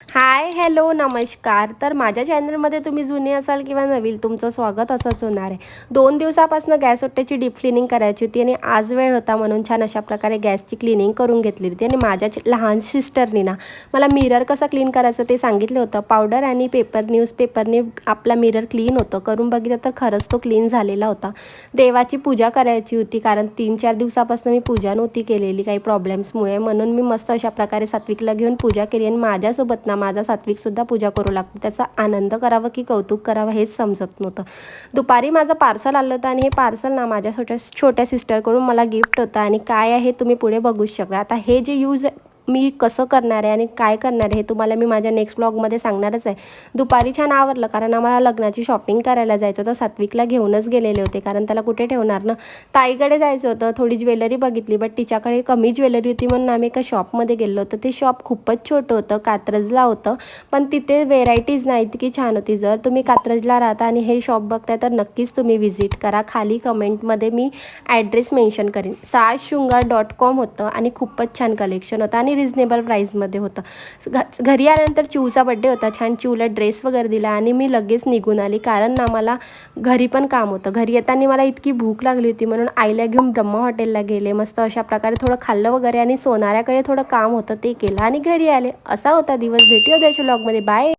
हाय, hello, नमस्कार. तर माझ्या चॅनलमध्ये तुम्ही जुने असाल किंवा नवीन, तुमचं स्वागत असंच होणार आहे. 2 दिवसापासून गॅस ओट्याची डीप क्लिनिंग करायची होती आणि आज वेळ होता म्हणून छान अशा प्रकारे गॅसची क्लिनिंग करून घेतली होती. आणि माझ्या लहान सिस्टरनी ना मला मिरर कसा क्लीन करायचं ते सांगितलं होतं. पावडर आणि न्यूजपेपरने आपला मिरर क्लीन होतं. करून बघितलं तर खरंच तो क्लीन झालेला होता. देवाची पूजा करायची होती कारण 3-4 दिवसापासून मी पूजा नव्हती केलेली काही प्रॉब्लेम्समुळे, म्हणून मी मस्त अशा प्रकारे सात्विकला घेऊन पूजा केली. आणि माझ्यासोबत ना माझा सात्विकसुद्धा पूजा करू लागतो. त्याचा आनंद करावा की कौतुक करावं हेच समजत नव्हतं. दुपारी माझं पार्सल आलं होतं आणि हे पार्सल ना माझ्या छोट्या सिस्टरकडून मला गिफ्ट होतं. आणि काय आहे तुम्ही पुढे बघूच शकता. आता हे जे यूज मी कसं करणार आहे आणि काय करणार आहे हे तुम्हाला मी माझ्या नेक्स्ट ब्लॉगमध्ये सांगणारच आहे. दुपारी छान आवरलं कारण आम्हाला लग्नाची शॉपिंग करायला जायचं होतं. सात्विकला घेऊनच गेलेले होते कारण त्याला कुठे ठेवणार ना. ताईकडे जायचं होतं. थोडी ज्वेलरी बघितली बट तिच्याकडे कमी ज्वेलरी होती म्हणून आम्ही एका शॉपमध्ये गेलो होतो. ते शॉप खूपच छोटं होतं, कात्रजला होतं, पण तिथे व्हेरायटीज नाही इतकी छान होती. जर तुम्ही कात्रजला राहता आणि हे शॉप बघताय तर नक्कीच तुम्ही व्हिजिट करा. खाली कमेंटमध्ये मी ॲड्रेस मेन्शन करेन. saashshungar.com होतं आणि खूपच छान कलेक्शन होतं आणि रिजनेबल प्राईजमध्ये होतं. घरी आल्यानंतर चिऊचा बड्डे होता. छान चिऊला ड्रेस वगैरे दिला आणि मी लगेच निघून आली कारण ना मला घरी पण काम होतं. घरी येताना मला इतकी भूक लागली होती म्हणून आईला घेऊन ब्रह्मा हॉटेलला गेले. मस्त अशा प्रकारे थोडं खाल्लं वगैरे आणि सोनाऱ्याकडे थोडं काम होतं ते केलं आणि घरी आले. असा होता दिवस. भेटूया उद्याच्या व्लॉगमध्ये. बाय.